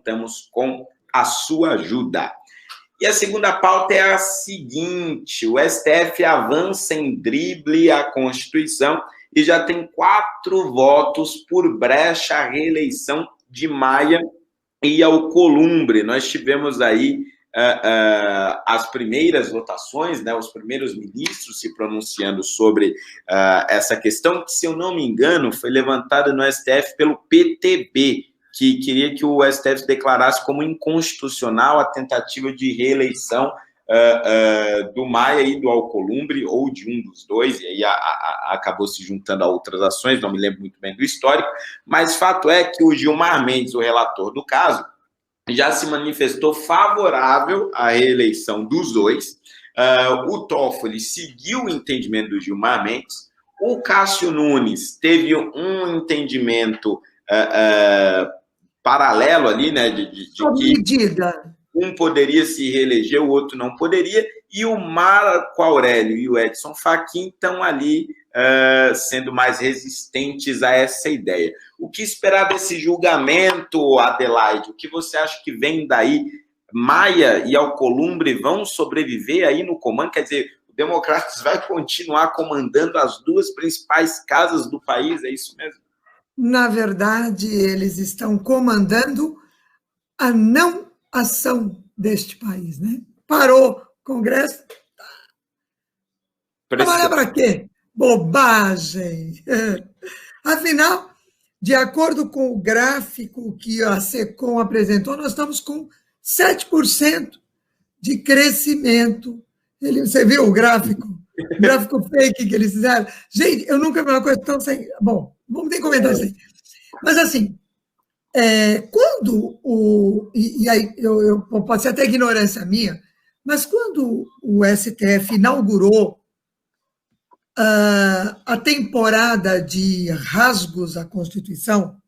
contamos com a sua ajuda. E a segunda pauta é a seguinte: o STF avança em drible à Constituição e já tem 4 votos por brecha à reeleição de Maia e Alcolumbre. Nós tivemos aí as primeiras votações, né, os primeiros ministros se pronunciando sobre essa questão, que, se eu não me engano, foi levantada no STF pelo PTB, que queria que o STF declarasse como inconstitucional a tentativa de reeleição do Maia e do Alcolumbre, ou de um dos dois, e aí acabou se juntando a outras ações, não me lembro muito bem do histórico, mas fato é que o Gilmar Mendes, o relator do caso, já se manifestou favorável à reeleição dos dois. O Toffoli seguiu o entendimento do Gilmar Mendes. O Cássio Nunes teve um entendimento paralelo ali, né, de que medida. Um poderia se reeleger, o outro não poderia, e o Marco Aurélio e o Edson Fachin estão ali sendo mais resistentes a essa ideia. O que esperar desse julgamento, Adelaide? O que você acha que vem daí? Maia e Alcolumbre vão sobreviver aí no comando? Quer dizer, o Democratas vai continuar comandando as 2 principais casas do país, é isso mesmo? Na verdade, eles estão comandando a não ação deste país, né? Parou o Congresso. Trabalhar para quê? Bobagem! Afinal, de acordo com o gráfico que a SECOM apresentou, nós estamos com 7% de crescimento. Você viu o gráfico? O gráfico fake que eles fizeram? Gente, eu nunca vi uma coisa tão sem... Bom, vamos ter que comentar isso aí. Mas, assim, quando e aí pode ser até ignorância minha, mas quando o STF inaugurou a temporada de rasgos à Constituição,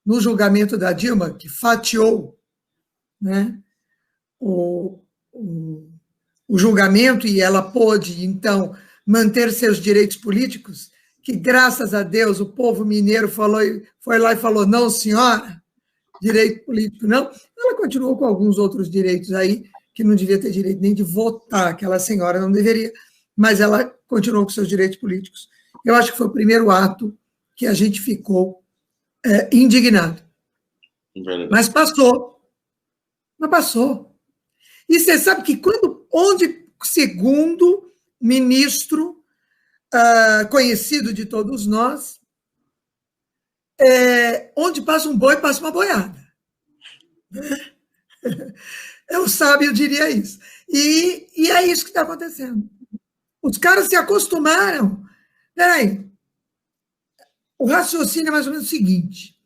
no julgamento da Dilma, que fatiou, né, o julgamento, e ela pôde, então, manter seus direitos políticos, que, graças a Deus, o povo mineiro foi lá e falou: não, senhora, direito político não. Ela continuou com alguns outros direitos aí, que não devia ter direito nem de votar, aquela senhora não deveria, mas ela continuou com seus direitos políticos. Eu acho que foi o primeiro ato que a gente ficou indignado. Mas passou. Mas passou. E você sabe que onde, segundo ministro conhecido de todos nós, onde passa um boi, passa uma boiada. Eu sábio diria isso. E é isso que está acontecendo. Os caras se acostumaram. Peraí, o raciocínio é mais ou menos o seguinte: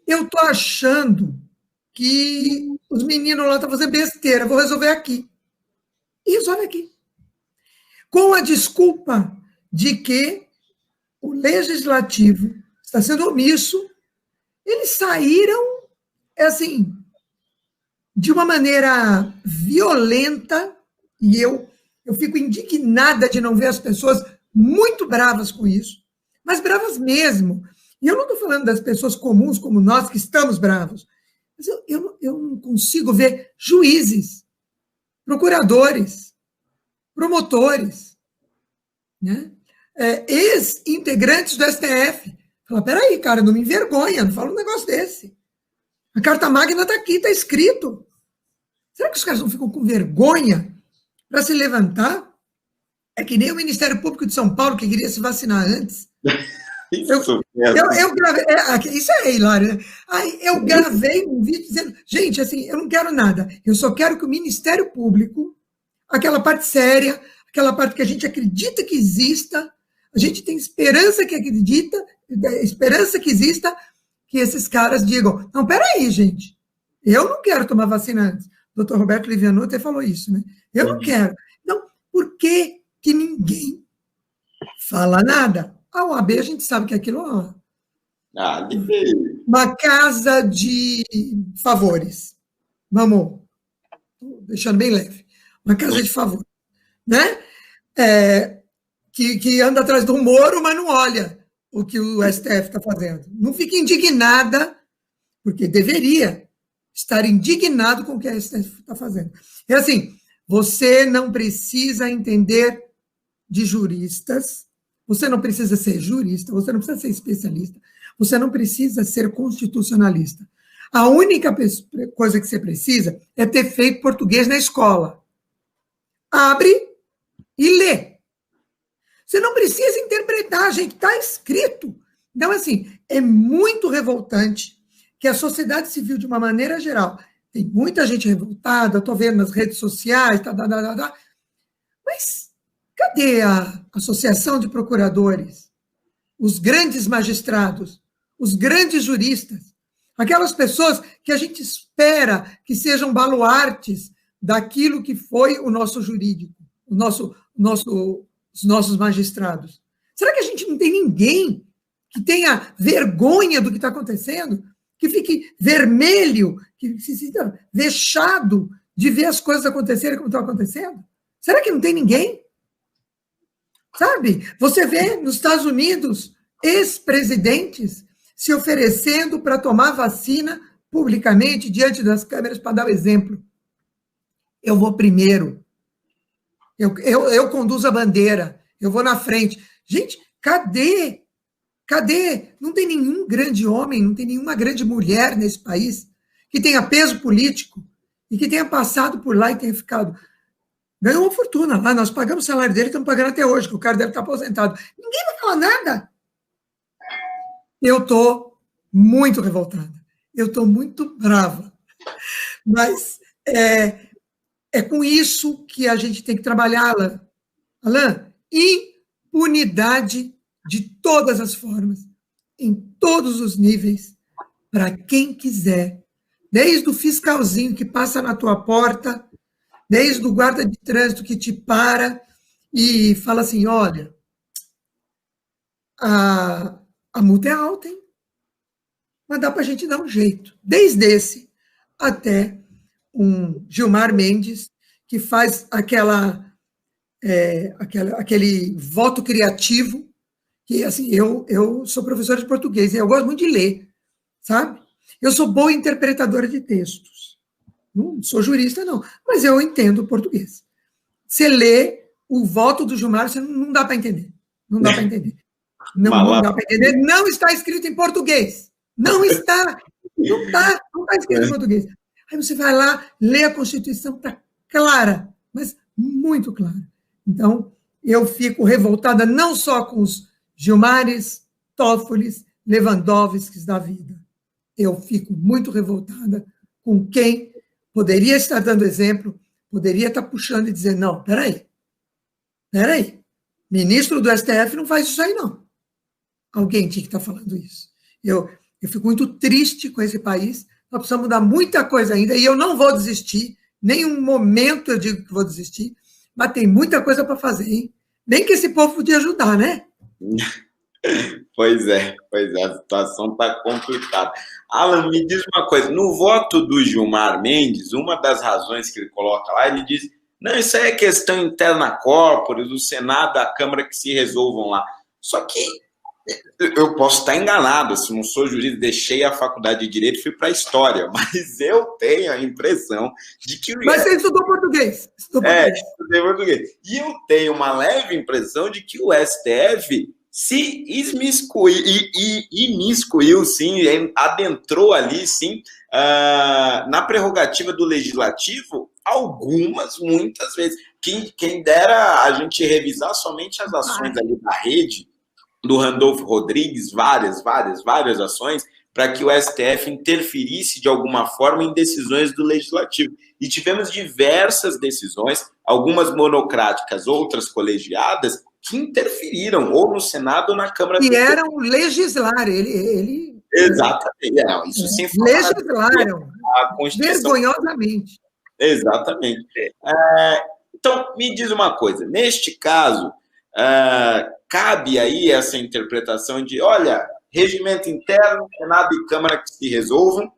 eu estou achando que os meninos lá estão fazendo besteira, vou resolver aqui. E resolve aqui. Com a desculpa de que o legislativo está sendo omisso, eles saíram, assim, de uma maneira violenta, e eu fico indignada de não ver as pessoas muito bravas com isso, mas bravas mesmo. E eu não estou falando das pessoas comuns como nós, que estamos bravos, mas eu não consigo ver juízes, procuradores, promotores, né? Ex-integrantes do STF. Fala, peraí, cara, não me envergonha, não fala um negócio desse. A Carta Magna está aqui, está escrito. Será que os caras não ficam com vergonha para se levantar? É que nem o Ministério Público de São Paulo, que queria se vacinar antes. Eu gravei, isso é hilário, né? Aí eu gravei um vídeo dizendo, gente, assim, eu não quero nada, eu só quero que o Ministério Público, aquela parte séria, aquela parte que a gente acredita que exista, a gente tem esperança que acredita, esperança que exista, que esses caras digam, não, peraí, gente, eu não quero tomar vacina antes. O doutor Roberto Liviano até falou isso, né? Eu não quero. Então, por que ninguém fala nada? A OAB, a gente sabe que aquilo é uma casa de favores. Vamos, deixando bem leve. Uma casa de favores, né? Que anda atrás do Moro, mas não olha o que o STF está fazendo. Não fica indignada, porque deveria estar indignado com o que a STF está fazendo. É assim, você não precisa entender de juristas, você não precisa ser jurista, você não precisa ser especialista, você não precisa ser constitucionalista. A única coisa que você precisa é ter feito português na escola. Abre e lê. Você não precisa interpretar, gente, está escrito. Então, assim, é muito revoltante que a sociedade civil, de uma maneira geral, tem muita gente revoltada, eu estou vendo nas redes sociais, mas cadê a Associação de Procuradores, os grandes magistrados, os grandes juristas, aquelas pessoas que a gente espera que sejam baluartes daquilo que foi o nosso jurídico, os nossos magistrados? Será que a gente não tem ninguém que tenha vergonha do que está acontecendo, que fique vermelho, que se sinta vexado de ver as coisas acontecerem como estão acontecendo? Será que não tem ninguém? Sabe? Você vê nos Estados Unidos ex-presidentes se oferecendo para tomar vacina publicamente diante das câmeras para dar o exemplo. Eu vou primeiro. Eu conduzo a bandeira. Eu vou na frente. Gente, cadê? Cadê? Não tem nenhum grande homem, não tem nenhuma grande mulher nesse país que tenha peso político e que tenha passado por lá e tenha ficado... Ganhou uma fortuna lá, nós pagamos o salário dele, estamos pagando até hoje, que o cara deve estar aposentado. Ninguém vai falar nada. Eu estou muito revoltada. Eu estou muito brava. Mas é com isso que a gente tem que trabalhar, Alain. Impunidade de todas as formas, em todos os níveis, para quem quiser. Desde o fiscalzinho que passa na tua porta, desde o guarda de trânsito que te para e fala assim, olha, a multa é alta, hein? Mas dá para a gente dar um jeito. Desde esse até um Gilmar Mendes, que faz aquele voto criativo, que assim, eu sou professor de português e eu gosto muito de ler, sabe? Eu sou boa interpretadora de textos. Não sou jurista, não, mas eu entendo português. Você lê o voto do Gilmar, você não dá para entender. Não dá para entender. Não dá para entender. Não está escrito em português. Não está. Não está escrito em português. Aí você vai lá, lê a Constituição, está clara, mas muito clara. Então, eu fico revoltada não só com os Gilmares, Toffoli, Lewandowskis da vida. Eu fico muito revoltada com quem poderia estar dando exemplo, poderia estar puxando e dizer, não, peraí, ministro do STF não faz isso aí, não. Alguém tinha que estar falando isso. Eu fico muito triste com esse país, nós precisamos mudar muita coisa ainda, e eu não vou desistir, nenhum momento eu digo que vou desistir, mas tem muita coisa para fazer, hein? Nem que esse povo podia ajudar, né? Pois é, a situação está complicada. Alan, me diz uma coisa, no voto do Gilmar Mendes, uma das razões que ele coloca lá, ele diz, não, isso aí é questão interna corpore, do Senado, da Câmara, que se resolvam lá. Só que eu posso estar enganado, se não sou jurista, deixei a faculdade de Direito e fui para a História, mas eu tenho a impressão de que... Mas você estudou português. Estudei português. E eu tenho uma leve impressão de que o STF se imiscuiu, sim, adentrou ali, sim, na prerrogativa do Legislativo, muitas vezes. Quem dera a gente revisar somente as ações ali da rede, do Randolfo Rodrigues, várias ações, para que o STF interferisse de alguma forma em decisões do Legislativo. E tivemos diversas decisões, algumas monocráticas, outras colegiadas, que interferiram, ou no Senado ou na Câmara. Que eram legislar, ele... Exatamente, isso sem falar... Legislaram, vergonhosamente. Exatamente. Então, me diz uma coisa, neste caso, cabe aí essa interpretação de, olha, regimento interno, Senado e Câmara que se resolvam,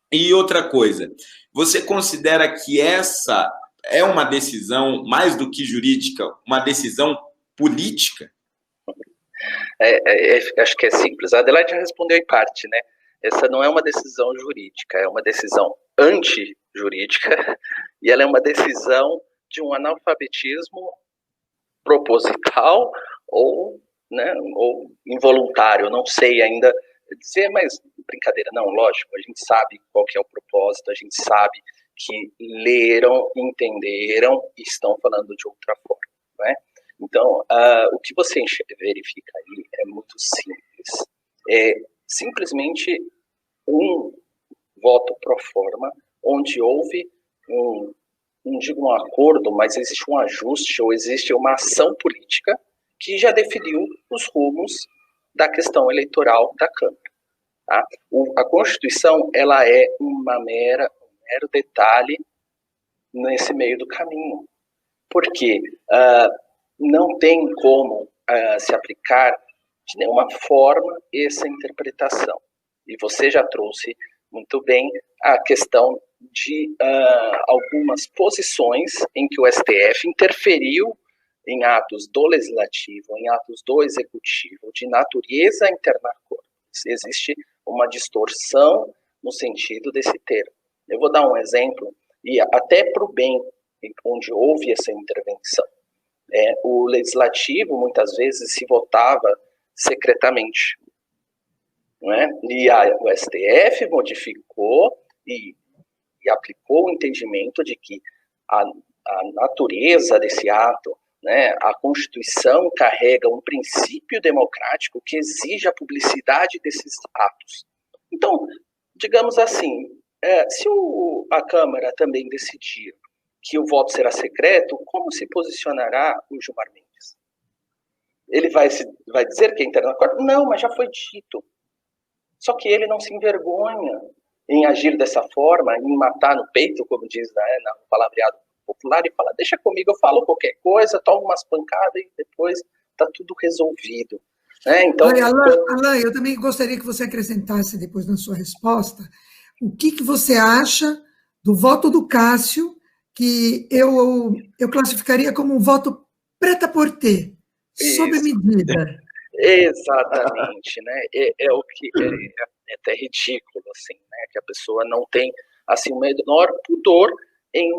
e outra coisa, você considera que essa é uma decisão, mais do que jurídica, uma decisão política? Acho que é simples. A Adelaide já respondeu em parte, né? Essa não é uma decisão jurídica, é uma decisão anti-jurídica e ela é uma decisão de um analfabetismo proposital ou, né, ou involuntário, não sei ainda dizer, mas brincadeira, não, lógico, a gente sabe qual que é o propósito, a gente sabe que leram, entenderam e estão falando de outra forma, né? Então, o que você verifica aí é muito simples, é simplesmente um voto pro forma, onde houve não digo um acordo, mas existe um ajuste ou existe uma ação política que já definiu os rumos da questão eleitoral da Câmara. Tá? A Constituição ela é um mero detalhe nesse meio do caminho, porque não tem como se aplicar de nenhuma forma essa interpretação. E você já trouxe muito bem a questão de algumas posições em que o STF interferiu em atos do Legislativo, em atos do Executivo, de natureza interna. Existe uma distorção no sentido desse termo. Eu vou dar um exemplo, e até para o bem, onde houve essa intervenção. O Legislativo, muitas vezes, se votava secretamente. Não é? E o STF modificou e aplicou o entendimento de que a natureza desse ato, né, a Constituição carrega um princípio democrático que exige a publicidade desses atos. Então, digamos assim, se a Câmara também decidir que o voto será secreto, como se posicionará o Gilmar Mendes? Ele vai dizer que é interno? Não, mas já foi dito. Só que ele não se envergonha em agir dessa forma, em matar no peito, como diz no palavreado popular, e fala, deixa comigo, eu falo qualquer coisa, tomo umas pancadas e depois está tudo resolvido. Então, Alain, eu também gostaria que você acrescentasse depois na sua resposta o que você acha do voto do Cássio, que eu classificaria como um voto prêt-à-porter, sob medida. Exatamente, né? É o que é até ridículo, assim, né? Que a pessoa não tem assim o menor pudor em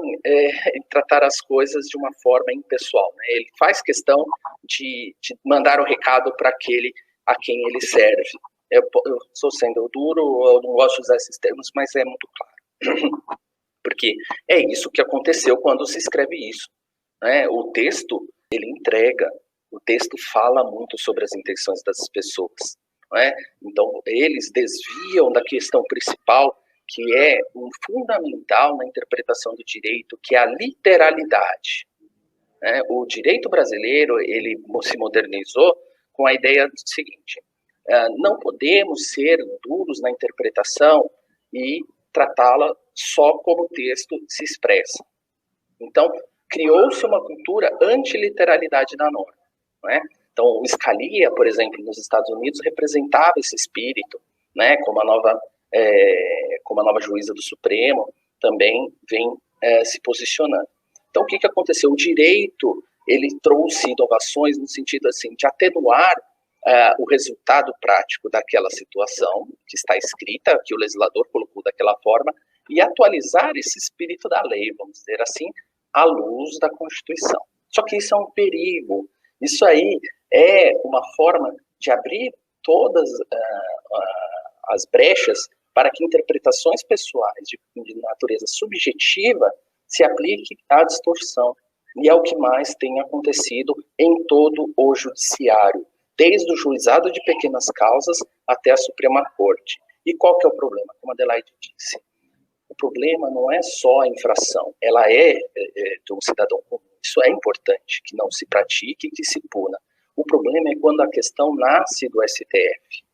tratar as coisas de uma forma impessoal, né? Ele faz questão de mandar o recado para aquele a quem ele serve. Eu estou sendo duro, eu não gosto de usar esses termos, mas é muito claro. Porque é isso que aconteceu quando se escreve isso, né? O texto, ele entrega. O texto fala muito sobre as intenções das pessoas. Não é? Então, eles desviam da questão principal, que é um fundamental na interpretação do direito, que é a literalidade. O direito brasileiro, ele se modernizou com a ideia do seguinte, não podemos ser duros na interpretação e tratá-la só como o texto se expressa. Então, criou-se uma cultura antiliteralidade da norma. Né? Então, o Scalia, por exemplo, nos Estados Unidos, representava esse espírito, né? Como a nova juíza do Supremo também vem se posicionando. Então, o que aconteceu? O direito, ele trouxe inovações no sentido assim, de atenuar o resultado prático daquela situação que está escrita, que o legislador colocou daquela forma, e atualizar esse espírito da lei, vamos dizer assim, à luz da Constituição. Só que isso é um perigo. Isso aí é uma forma de abrir todas as brechas para que interpretações pessoais de natureza subjetiva se apliquem à distorção. E é o que mais tem acontecido em todo o judiciário, desde o juizado de pequenas causas até a Suprema Corte. E qual que é o problema? Como a Adelaide disse, o problema não é só a infração, ela é de um cidadão comum. Isso é importante, que não se pratique e que se puna. O problema é quando a questão nasce do STF.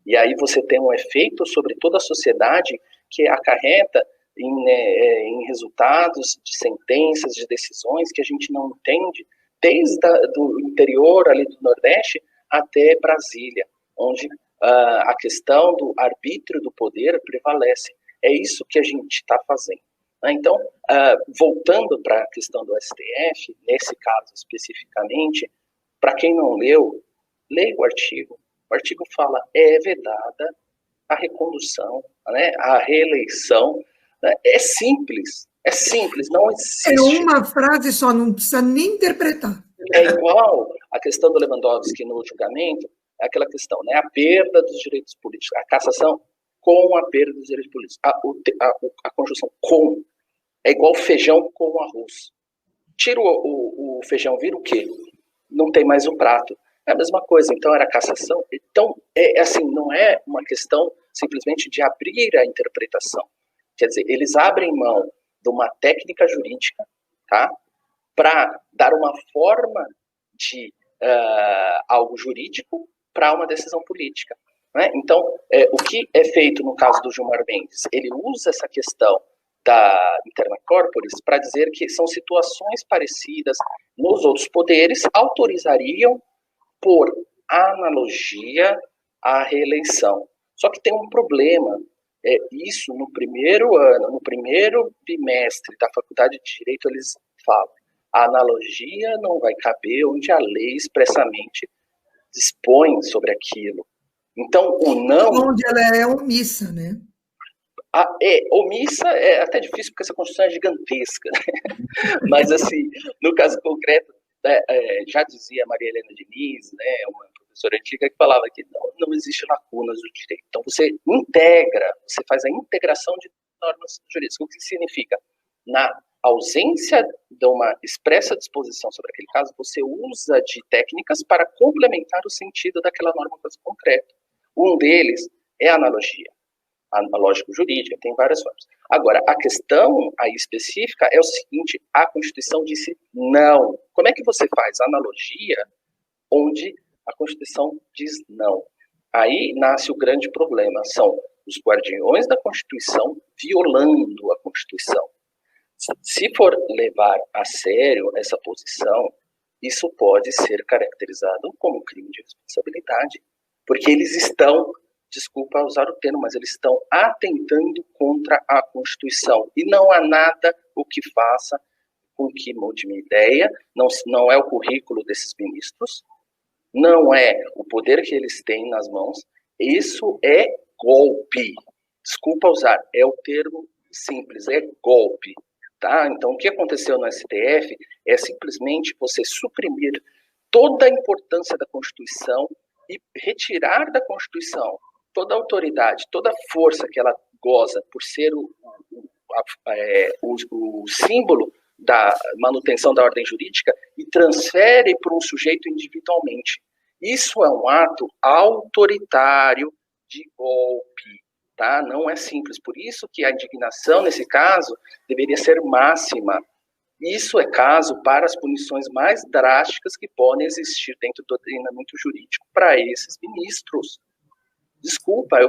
E aí você tem um efeito sobre toda a sociedade que acarreta em resultados de sentenças, de decisões que a gente não entende, desde do interior ali do Nordeste até Brasília, onde a questão do arbítrio do poder prevalece. É isso que a gente está fazendo. Então, voltando para a questão do STF, nesse caso especificamente, para quem não leu, leia o artigo. O artigo fala, é vedada a recondução, né, a reeleição É simples, não existe. É uma frase só, não precisa nem interpretar. É igual a questão do Lewandowski no julgamento, é aquela questão, né? A perda dos direitos políticos, a cassação com a perda dos direitos políticos. A conjunção com é igual feijão com arroz. Tira o feijão, vira o quê? Não tem mais um prato. É a mesma coisa, então era cassação. Então, assim, não é uma questão simplesmente de abrir a interpretação. Quer dizer, eles abrem mão de uma técnica jurídica, tá? Para dar uma forma de algo jurídico para uma decisão política. Né? Então, o que é feito no caso do Gilmar Mendes? Ele usa essa questão da interna corporis para dizer que são situações parecidas nos outros poderes, autorizariam, por analogia, a reeleição. Só que tem um problema. Isso no primeiro ano, no primeiro bimestre da Faculdade de Direito, eles falam: a analogia não vai caber onde a lei expressamente dispõe sobre aquilo. Então, o não... Onde ela é omissa, né? Omissa é até difícil, porque essa Constituição é gigantesca. Mas, assim, no caso concreto, já dizia Maria Helena Diniz, né, uma professora antiga, que falava que não existe lacunas do direito. Então, você faz a integração de normas jurídicas. O que significa? Na ausência de uma expressa disposição sobre aquele caso, você usa de técnicas para complementar o sentido daquela norma concreta. Um deles é a analogia. Analógico-jurídica, tem várias formas. Agora, a questão aí específica é o seguinte: a Constituição disse não. Como é que você faz analogia onde a Constituição diz não? Aí nasce o grande problema, são os guardiões da Constituição violando a Constituição. Se for levar a sério essa posição, isso pode ser caracterizado como crime de responsabilidade, porque eles estão, desculpa usar o termo, mas eles estão atentando contra a Constituição. E não há nada o que faça com que mude minha ideia, não é o currículo desses ministros, não é o poder que eles têm nas mãos, isso é golpe. Desculpa usar, é o termo simples, é golpe. Tá? Então, o que aconteceu no STF é simplesmente você suprimir toda a importância da Constituição e retirar da Constituição toda a autoridade, toda a força que ela goza por ser o símbolo da manutenção da ordem jurídica e transfere para um sujeito individualmente. Isso é um ato autoritário de golpe, tá? Não é simples. Por isso que a indignação, nesse caso, deveria ser máxima. Isso é caso para as punições mais drásticas que podem existir dentro do ordenamento jurídico para esses ministros. Desculpa,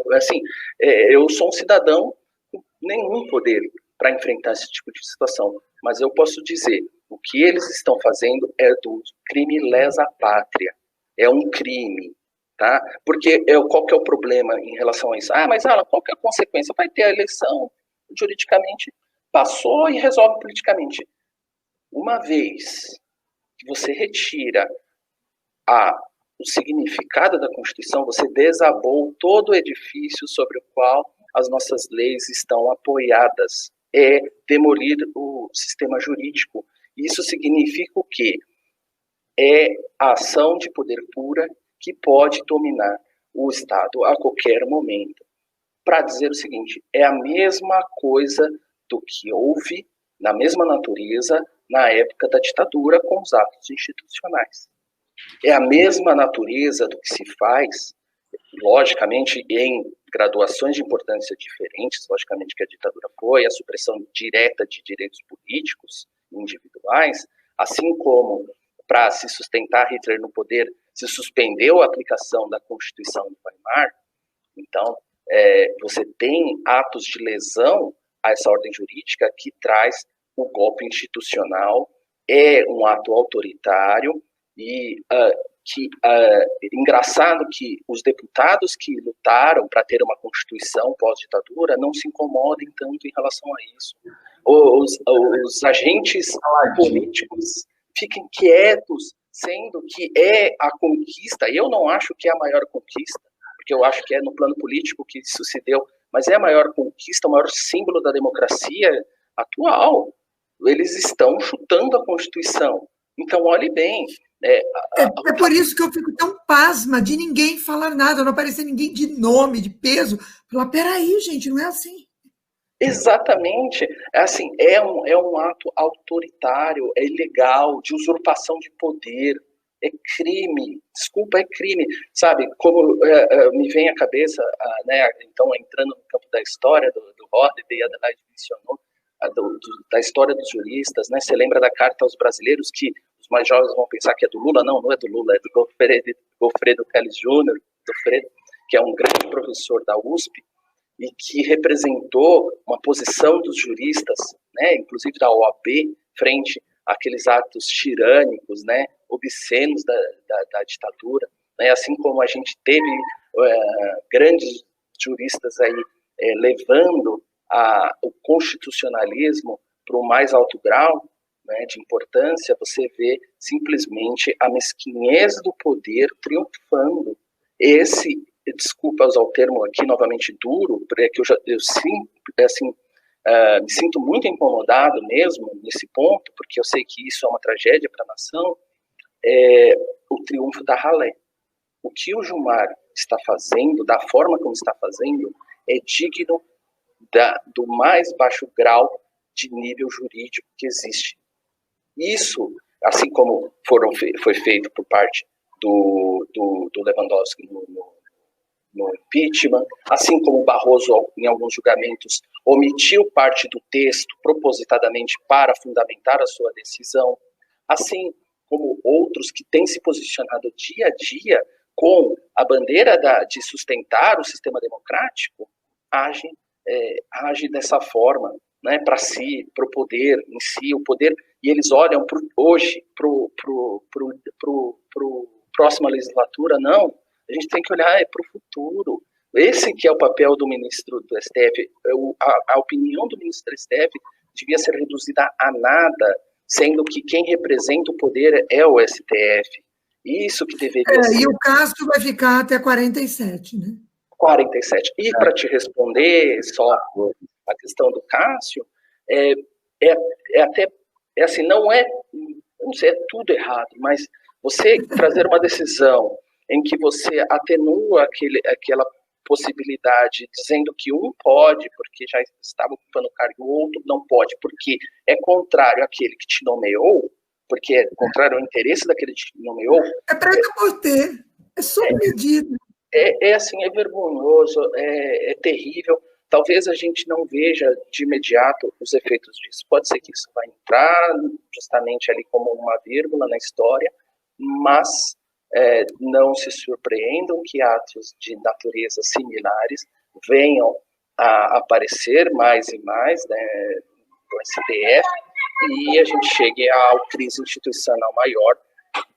eu sou um cidadão com nenhum poder para enfrentar esse tipo de situação, mas eu posso dizer, o que eles estão fazendo é do crime lesa pátria, é um crime, tá? Porque qual que é o problema em relação a isso? Mas qual que é a consequência? Vai ter a eleição, juridicamente, passou e resolve politicamente. Uma vez que você retira o significado da Constituição, você desabou todo o edifício sobre o qual as nossas leis estão apoiadas. É demolir o sistema jurídico. Isso significa o quê? É a ação de poder pura que pode dominar o Estado a qualquer momento. Para dizer o seguinte, é a mesma coisa do que houve, na mesma natureza, na época da ditadura, com os atos institucionais. É a mesma natureza do que se faz, logicamente, em graduações de importância diferentes, logicamente que a ditadura foi, a supressão direta de direitos políticos individuais, assim como, para se sustentar Hitler no poder, se suspendeu a aplicação da Constituição de Weimar. Então, você tem atos de lesão a essa ordem jurídica que traz o golpe institucional, é um ato autoritário, e engraçado que os deputados que lutaram para ter uma Constituição pós-ditadura não se incomodem tanto em relação a isso. Os agentes políticos fiquem quietos, sendo que é a conquista. Eu não acho que é a maior conquista, porque eu acho que é no plano político que isso se deu mas é a maior conquista, o maior símbolo da democracia atual. Eles estão chutando a Constituição. Então, olhe bem. É por isso que eu fico tão pasma de ninguém falar nada, não aparecer ninguém de nome, de peso. Falar, peraí, gente, não é assim. Exatamente. Assim, é um ato autoritário, é ilegal, de usurpação de poder. É crime, desculpa, é crime. Sabe, como me vem à cabeça, né, então, entrando no campo da história do Holiday, a Adelaide mencionou, da história dos juristas, né? Você lembra da Carta aos Brasileiros, que os mais jovens vão pensar que é do Lula? Não, não é do Lula, é do Goffredo Telles Júnior, que é um grande professor da USP, e que representou uma posição dos juristas, né, inclusive da OAB, frente àqueles atos tirânicos, né, obscenos da ditadura, né, assim como a gente teve grandes juristas aí levando o constitucionalismo para o mais alto grau, né, de importância, você vê simplesmente a mesquinhez do poder triunfando. Desculpa usar o termo aqui novamente duro, porque eu me sinto muito incomodado mesmo nesse ponto, porque eu sei que isso é uma tragédia para a nação, o triunfo da ralé. O que o Gilmar está fazendo, da forma como está fazendo, é digno do mais baixo grau de nível jurídico que existe. Isso, assim como foi feito por parte do Lewandowski no impeachment, assim como o Barroso, em alguns julgamentos, omitiu parte do texto propositadamente para fundamentar a sua decisão, assim como outros que têm se posicionado dia a dia com a bandeira de sustentar o sistema democrático, age dessa forma, né, para si, para o poder em si, o poder, e eles olham hoje para a próxima legislatura, não. A gente tem que olhar para o futuro. Esse que é o papel do ministro do STF. A opinião do ministro do STF devia ser reduzida a nada, sendo que quem representa o poder é o STF. Isso que deveria ser. E o Castro vai ficar até 47, né? 47. E para te responder só a questão do Cássio, assim, não sei, é tudo errado, mas você trazer uma decisão em que você atenua aquela possibilidade, dizendo que um pode, porque já estava ocupando o cargo, e o outro não pode, porque é contrário àquele que te nomeou, porque é contrário ao interesse daquele que te nomeou. É para ter, é sob medida. Assim, é vergonhoso, é terrível. Talvez a gente não veja de imediato os efeitos disso. Pode ser que isso vai entrar justamente ali como uma vírgula na história, mas não se surpreendam que atos de natureza similares venham a aparecer mais e mais, né, do STF, e a gente chegue à crise institucional maior,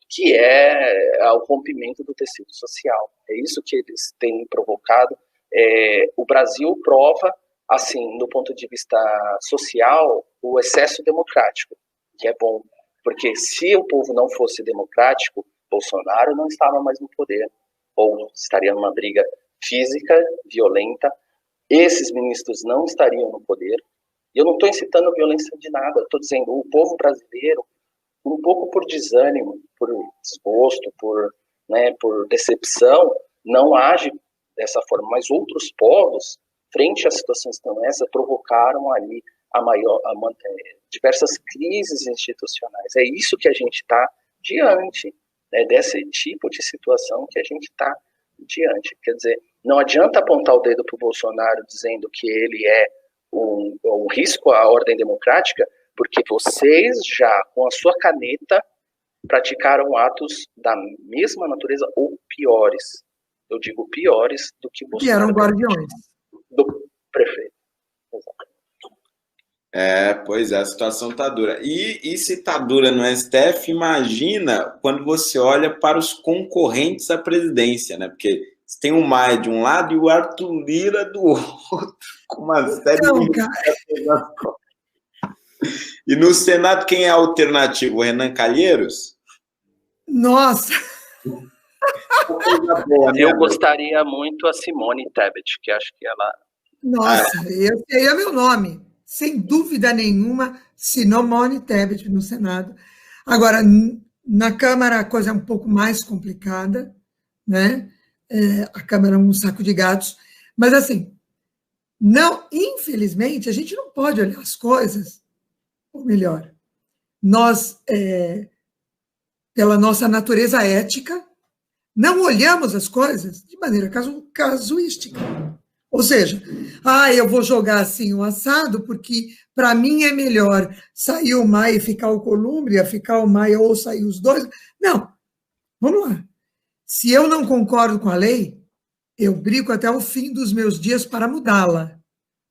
que é o rompimento do tecido social. É isso que eles têm provocado. O Brasil prova, assim, do ponto de vista social, o excesso democrático, que é bom, porque se o povo não fosse democrático, Bolsonaro não estava mais no poder, ou estaria numa briga física, violenta, esses ministros não estariam no poder. E eu não estou incitando violência de nada, eu estou dizendo, o povo brasileiro, um pouco por desânimo, por desgosto, por decepção, não age dessa forma, mas outros povos, frente a situações como essa, provocaram ali diversas crises institucionais. É isso que a gente está diante, né, desse tipo de situação que a gente está diante. Quer dizer, não adianta apontar o dedo para o Bolsonaro dizendo que ele é um risco à ordem democrática, porque vocês já, com a sua caneta, praticaram atos da mesma natureza ou piores. Eu digo piores do que Bolsonaro. Que eram guardiões. Do prefeito. Exatamente. Pois é, a situação está dura. E se está dura no STF, imagina quando você olha para os concorrentes à presidência, né? Porque você tem o Maia de um lado e o Arthur Lira do outro, com uma série de... E no Senado, quem é alternativo? O Renan Calheiros? Nossa! Eu gostaria muito a Simone Tebet, que acho que ela Nossa, esse aí é meu nome, sem dúvida nenhuma, Simone Tebet no Senado. Agora, na Câmara a coisa é um pouco mais complicada, né? A Câmara é um saco de gatos, mas assim, não, infelizmente, a gente não pode olhar as coisas, ou melhor, nós, pela nossa natureza ética, não olhamos as coisas de maneira casuística. Ou seja, eu vou jogar assim um assado porque para mim é melhor sair o Maia e ficar o Columbre, ficar o Maia ou sair os dois. Não, vamos lá. Se eu não concordo com a lei, eu brigo até o fim dos meus dias para mudá-la,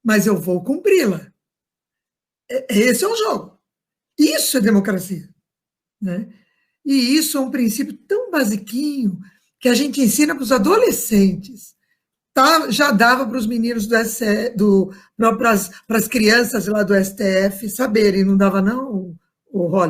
mas eu vou cumpri-la. Esse é o jogo. Isso é democracia, né? E isso é um princípio tão basiquinho que a gente ensina para os adolescentes. Já dava para os meninos para as crianças lá do STF saberem, não dava não, o Rolly?